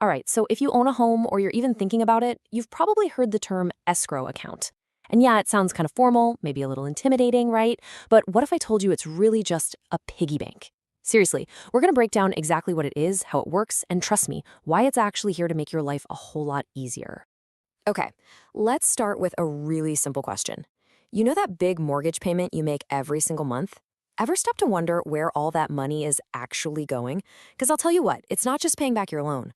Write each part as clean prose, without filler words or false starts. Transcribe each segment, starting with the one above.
All right, so if you own a home or you're even thinking about it, you've probably heard the term escrow account. And yeah, it sounds kind of formal, maybe a little intimidating, right? But what if I told you it's really just a piggy bank? Seriously, we're going to break down exactly what it is, how it works, and trust me, why it's actually here to make your life a whole lot easier. Okay, let's start with a really simple question. You know that big mortgage payment you make every single month? Ever stop to wonder where all that money is actually going? Because I'll tell you what, it's not just paying back your loan.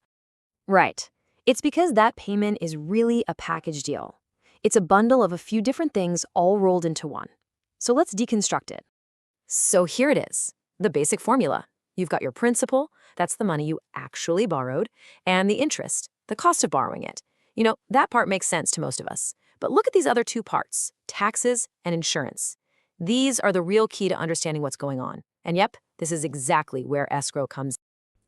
Right. It's because that payment is really a package deal. It's a bundle of a few different things all rolled into one. So let's deconstruct it. So here it is, the basic formula. You've got your principal, that's the money you actually borrowed, and the interest, the cost of borrowing it. That part makes sense to most of us. But look at these other two parts, taxes and insurance. These are the real key to understanding what's going on. And yep, this is exactly where escrow comes.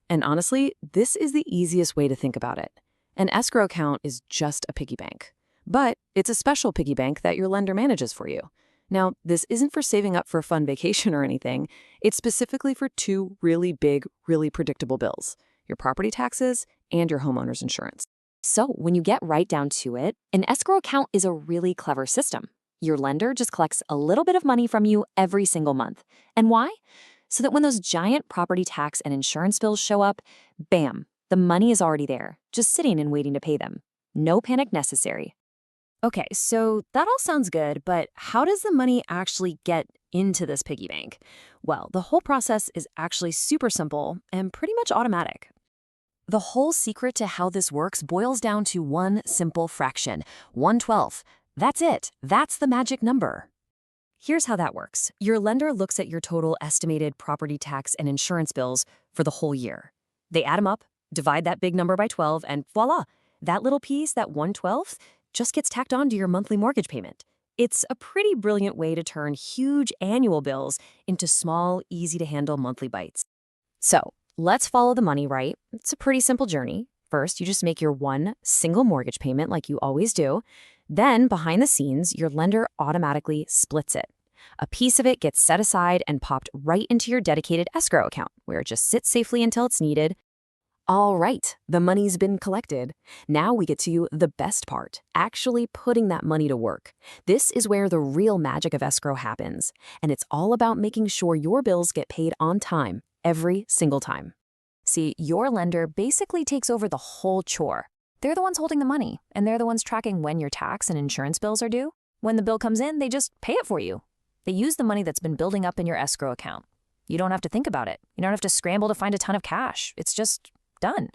And honestly, this is the easiest way to think about it. An escrow account is just a piggy bank. But it's a special piggy bank that your lender manages for you. Now, this isn't for saving up for a fun vacation or anything. It's specifically for two really big, really predictable bills, your property taxes and your homeowner's insurance. So when you get right down to it, an escrow account is a really clever system. Your lender just collects a little bit of money from you every single month. And why? So that when those giant property tax and insurance bills show up, bam, the money is already there, just sitting and waiting to pay them. No panic necessary. Okay, so that all sounds good, but how does the money actually get into this piggy bank? Well, the whole process is actually super simple and pretty much automatic. The whole secret to how this works boils down to one simple fraction, 1/12. That's it. That's the magic number. Here's how that works. Your lender looks at your total estimated property tax and insurance bills for the whole year. They add them up, divide that big number by 12, and voila, that little piece, that 1/12, just gets tacked on to your monthly mortgage payment. It's a pretty brilliant way to turn huge annual bills into small, easy-to-handle monthly bites. So let's follow the money right. It's a pretty simple journey. First, you just make your one single mortgage payment like you always do. Then, behind the scenes, your lender automatically splits it. A piece of it gets set aside and popped right into your dedicated escrow account, where it just sits safely until it's needed. All right, the money's been collected. Now we get to the best part, actually putting that money to work. This is where the real magic of escrow happens, and it's all about making sure your bills get paid on time, every single time. See, your lender basically takes over the whole chore. They're the ones holding the money, and they're the ones tracking when your tax and insurance bills are due. When the bill comes in, they just pay it for you. They use the money that's been building up in your escrow account. You don't have to think about it. You don't have to scramble to find a ton of cash. It's just done.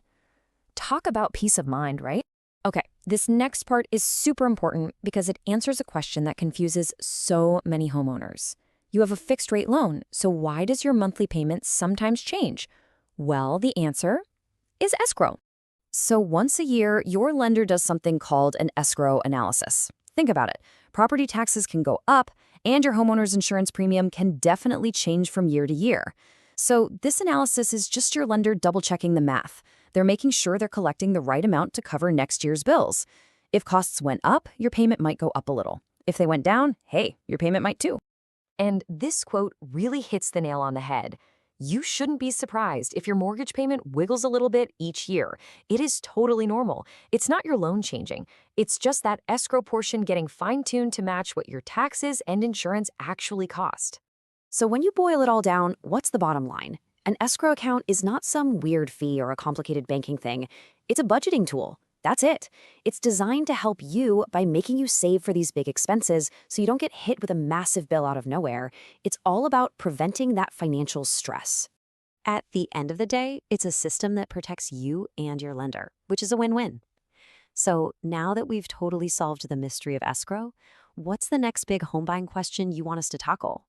Talk about peace of mind, right? Okay, this next part is super important because it answers a question that confuses so many homeowners. You have a fixed rate loan, so why does your monthly payment sometimes change? Well, the answer is escrow. So once a year, your lender does something called an escrow analysis. Think about it. Property taxes can go up, and your homeowner's insurance premium can definitely change from year to year. So this analysis is just your lender double-checking the math. They're making sure they're collecting the right amount to cover next year's bills. If costs went up, your payment might go up a little. If they went down, hey, your payment might too. And this quote really hits the nail on the head. You shouldn't be surprised if your mortgage payment wiggles a little bit each year. It is totally normal. It's not your loan changing. It's just that escrow portion getting fine-tuned to match what your taxes and insurance actually cost. So when you boil it all down, what's the bottom line? An escrow account is not some weird fee or a complicated banking thing. It's a budgeting tool. That's it. It's designed to help you by making you save for these big expenses so you don't get hit with a massive bill out of nowhere. It's all about preventing that financial stress. At the end of the day, it's a system that protects you and your lender, which is a win-win. So now that we've totally solved the mystery of escrow, what's the next big home buying question you want us to tackle?